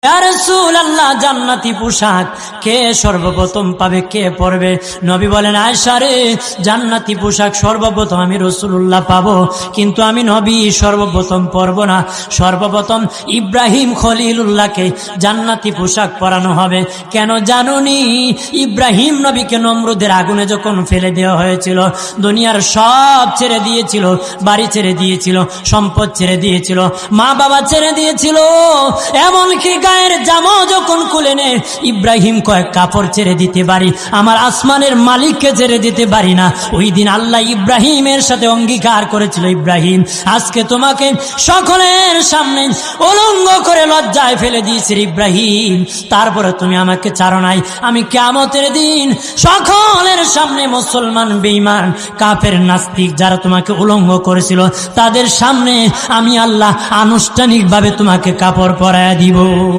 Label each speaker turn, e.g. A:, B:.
A: ইয়া রাসূলুল্লাহ, জান্নাতি পোশাক কে সর্বপ্রথম পাবে, কে পরবে? নবী বলেন, আয়েশা রে, জান্নাতি পোশাক সর্বপ্রথম আমি রাসূলুল্লাহ পাবো, কিন্তু আমি নবী সর্বপ্রথম পরব না। সর্বপ্রথম ইব্রাহিম খলিলুল্লাহকে জান্নাতি পোশাক পরানো হবে। কেন জানুনি? ইব্রাহিম নবীকে নমরুদের আগুনে যখন ফেলে দেওয়া হয়েছিল, দুনিয়ার সব ছেড়ে দিয়েছিল, বাড়ি ছেড়ে দিয়েছিল, সম্পদ ছেড়ে দিয়েছিল, মা বাবা ছেড়ে দিয়েছিল, এমনকি গায়ের জামা যখন খুলে নে, ইব্রাহিম কয়েক কাপড় ছেড়ে দিতে পারি, আমার আসমানের মালিককে ছেড়ে দিতে পারি না। ওই দিন আল্লাহ ইব্রাহিমের সাথে অঙ্গীকার করেছিল, ইব্রাহিম, আজকে তোমাকে সকলের সামনে উলঙ্গ করে লজ্জায় ফেলে দিয়েছি ইব্রাহিম, তারপরে তুমি আমাকে ছাড়ো নাই। আমি কিয়ামতের দিন সকলের সামনে মুসলমান, বেঈমান, কাফের, নাস্তিক যারা তোমাকে উলঙ্গ করেছিল, তাদের সামনে আমি আল্লাহ আনুষ্ঠানিকভাবে তোমাকে কাপড় পরায়া দিব।